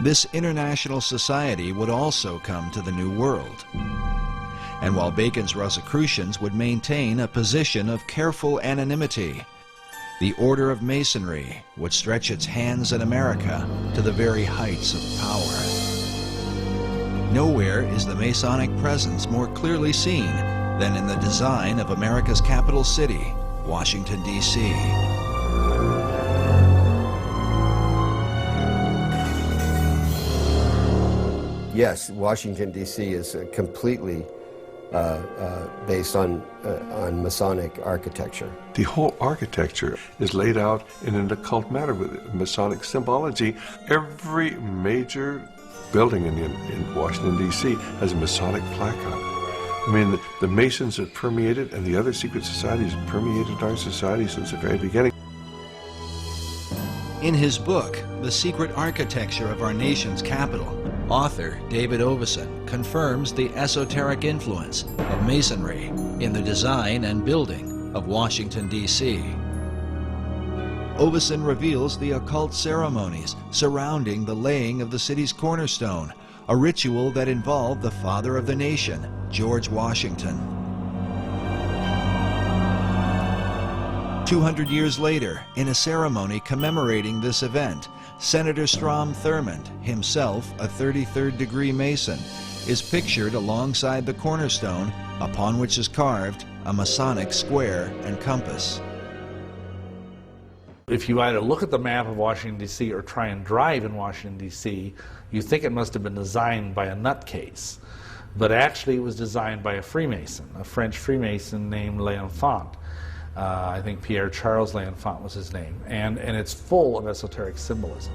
This international society would also come to the New World. And while Bacon's Rosicrucians would maintain a position of careful anonymity, the Order of Masonry would stretch its hands in America to the very heights of power. Nowhere is the Masonic presence more clearly seen than in the design of America's capital city, Washington, D.C. Yes, Washington, D.C. is completely based on Masonic architecture. The whole architecture is laid out in an occult manner with Masonic symbology. Every major building in Washington, D.C. has a Masonic plaque on it. I mean, the Masons have permeated, and the other secret societies have permeated our society since the very beginning. In his book, The Secret Architecture of Our Nation's Capital, author David Oveson confirms the esoteric influence of Masonry in the design and building of Washington, D.C. Oveson reveals the occult ceremonies surrounding the laying of the city's cornerstone, a ritual that involved the father of the nation, George Washington. 200 years later, in a ceremony commemorating this event, Senator Strom Thurmond, himself a 33rd degree Mason, is pictured alongside the cornerstone upon which is carved a Masonic square and compass. If you either look at the map of Washington, D.C. or try and drive in Washington, D.C., you think it must have been designed by a nutcase. But actually it was designed by a Freemason, a French Freemason named L'Enfant. I think Pierre Charles L'Enfant was his name, and it's full of esoteric symbolism.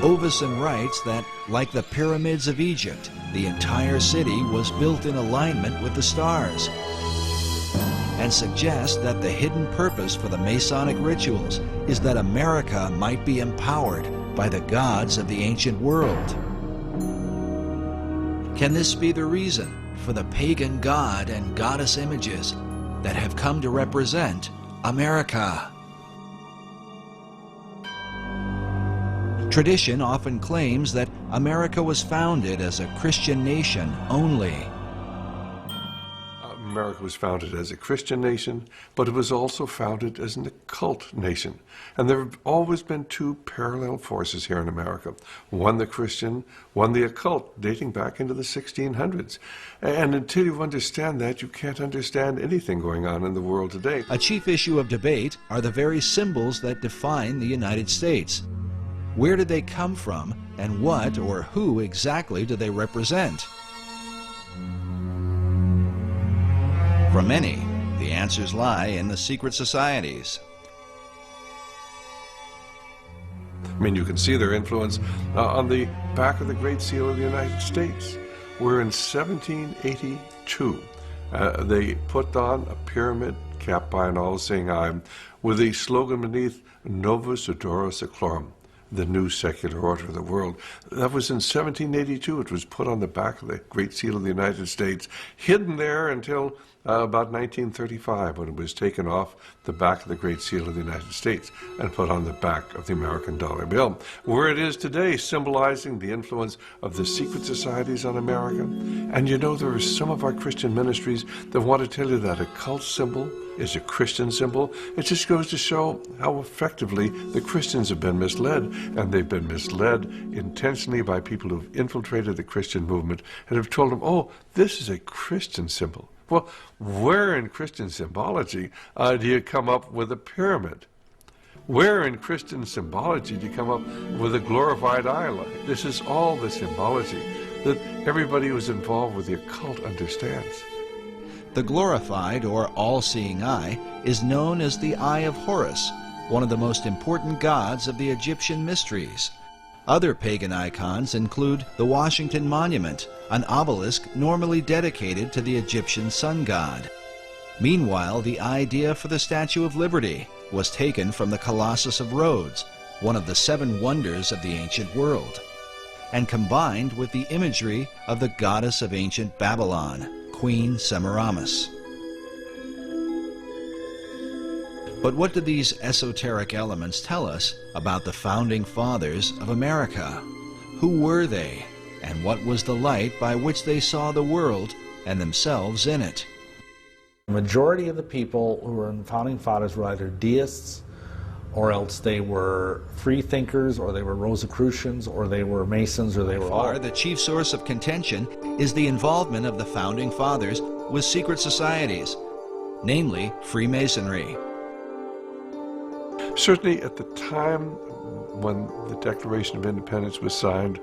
Oveson writes that, like the pyramids of Egypt, the entire city was built in alignment with the stars, and suggests that the hidden purpose for the Masonic rituals is that America might be empowered by the gods of the ancient world. Can this be the reason for the pagan god and goddess images that have come to represent America? Tradition often claims that America was founded as a Christian nation only. America was founded as a Christian nation, but it was also founded as an occult nation. And there have always been two parallel forces here in America. One the Christian, one the occult, dating back into the 1600s. And until you understand that, you can't understand anything going on in the world today. A chief issue of debate are the very symbols that define the United States. Where did they come from, and what or who exactly do they represent? For many, the answers lie in the secret societies. I mean, you can see their influence on the back of the Great Seal of the United States, where in 1782 they put on a pyramid capped by an all-seeing eye with a slogan beneath, Novus Ordo Seclorum, the new secular order of the world. That was in 1782. It was put on the back of the Great Seal of the United States, hidden there until about 1935, when it was taken off the back of the Great Seal of the United States and put on the back of the American dollar bill, where it is today, symbolizing the influence of the secret societies on America. And you know, there are some of our Christian ministries that want to tell you that a cult symbol is a Christian symbol. It just goes to show how effectively the Christians have been misled, and they've been misled intentionally by people who've infiltrated the Christian movement and have told them, oh, this is a Christian symbol. Well, where in Christian symbology do you come up with a pyramid? Where in Christian symbology do you come up with a glorified eye light? This is all the symbology that everybody who's involved with the occult understands. The glorified or all-seeing eye is known as the Eye of Horus, one of the most important gods of the Egyptian mysteries. Other pagan icons include the Washington Monument, an obelisk normally dedicated to the Egyptian sun god. Meanwhile, the idea for the Statue of Liberty was taken from the Colossus of Rhodes, one of the 7 wonders of the ancient world, and combined with the imagery of the goddess of ancient Babylon, Queen Semiramis. But what do these esoteric elements tell us about the founding fathers of America? Who were they, and what was the light by which they saw the world and themselves in it? The majority of the people who were in founding fathers were either deists, or else they were free thinkers, or they were Rosicrucians, or they were Masons, or they were all. The chief source of contention is the involvement of the founding fathers with secret societies, namely Freemasonry. Certainly at the time when the Declaration of Independence was signed,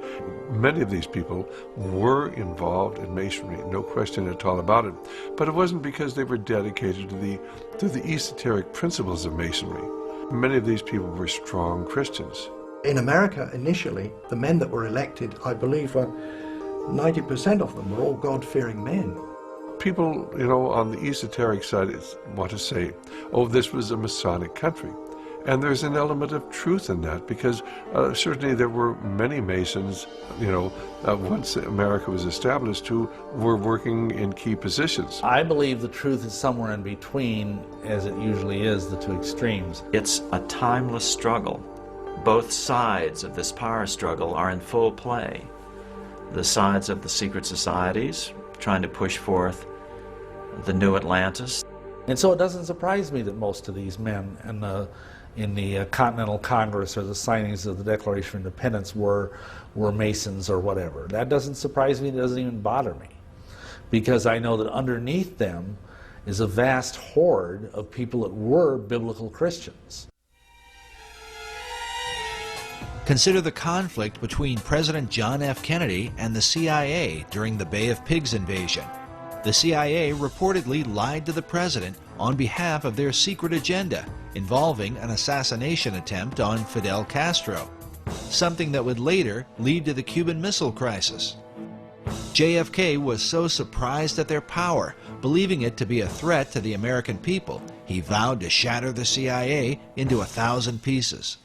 many of these people were involved in Masonry, no question at all about it. But it wasn't because they were dedicated to the esoteric principles of Masonry. Many of these people were strong Christians. In America, initially, the men that were elected, I believe 90% of them were all God-fearing men. People, on the esoteric side want to say, oh, this was a Masonic country. And there's an element of truth in that, because certainly there were many Masons, once America was established, who were working in key positions. I believe the truth is somewhere in between, as it usually is, the two extremes. It's a timeless struggle. Both sides of this power struggle are in full play. The sides of the secret societies, trying to push forth the new Atlantis. And so it doesn't surprise me that most of these men in the Continental Congress or the signings of the Declaration of Independence were Masons or whatever. That doesn't surprise me, it doesn't even bother me, because I know that underneath them is a vast horde of people that were biblical Christians. Consider the conflict between President John F. Kennedy and the CIA during the Bay of Pigs invasion. The CIA reportedly lied to the president on behalf of their secret agenda involving an assassination attempt on Fidel Castro, something that would later lead to the Cuban Missile Crisis. JFK was so surprised at their power, believing it to be a threat to the American people, he vowed to shatter the CIA into 1,000 pieces.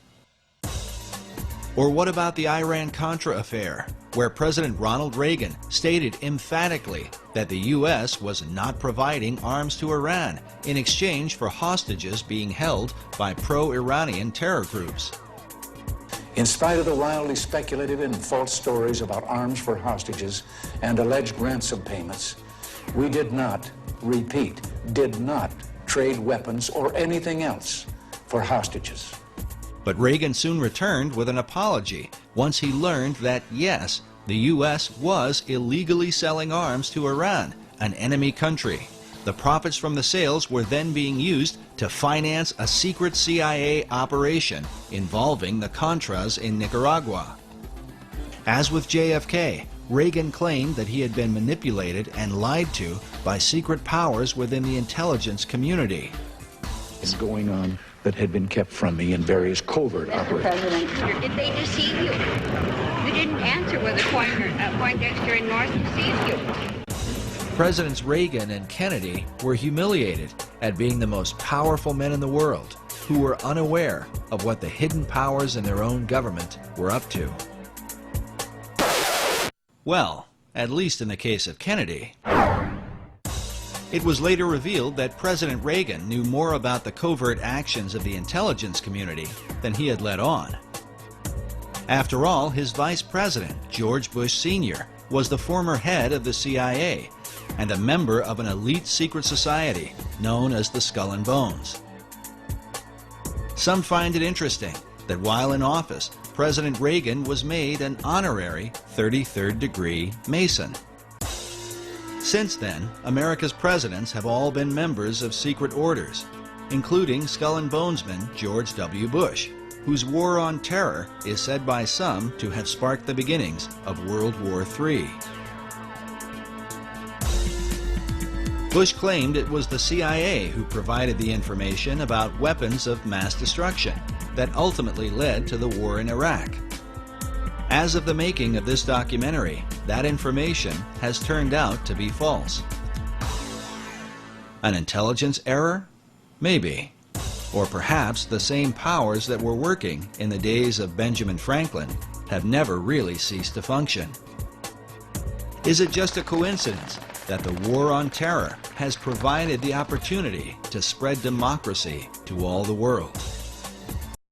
Or what about the Iran-Contra affair, where President Ronald Reagan stated emphatically that the U.S. was not providing arms to Iran in exchange for hostages being held by pro-Iranian terror groups? In spite of the wildly speculated and false stories about arms for hostages and alleged ransom payments, we did not, repeat, did not trade weapons or anything else for hostages. But Reagan soon returned with an apology once he learned that, yes, the U.S. was illegally selling arms to Iran, an enemy country. The profits from the sales were then being used to finance a secret CIA operation involving the Contras in Nicaragua. As with JFK, Reagan claimed that he had been manipulated and lied to by secret powers within the intelligence community. Is going on that had been kept from me in various covert operations. President, did they deceive you? You didn't answer whether Poindexter and North deceived you. Presidents Reagan and Kennedy were humiliated at being the most powerful men in the world who were unaware of what the hidden powers in their own government were up to. Well, at least in the case of Kennedy. It was later revealed that President Reagan knew more about the covert actions of the intelligence community than he had let on. After all, his vice president, George Bush Sr., was the former head of the CIA and a member of an elite secret society known as the Skull and Bones. Some find it interesting that while in office, President Reagan was made an honorary 33rd degree Mason. Since then, America's presidents have all been members of secret orders, including Skull and Bonesman George W. Bush, whose war on terror is said by some to have sparked the beginnings of World War III. Bush claimed it was the CIA who provided the information about weapons of mass destruction that ultimately led to the war in Iraq. As of the making of this documentary, that information has turned out to be false. An intelligence error? Maybe. Or perhaps the same powers that were working in the days of Benjamin Franklin have never really ceased to function. Is it just a coincidence that the war on terror has provided the opportunity to spread democracy to all the world.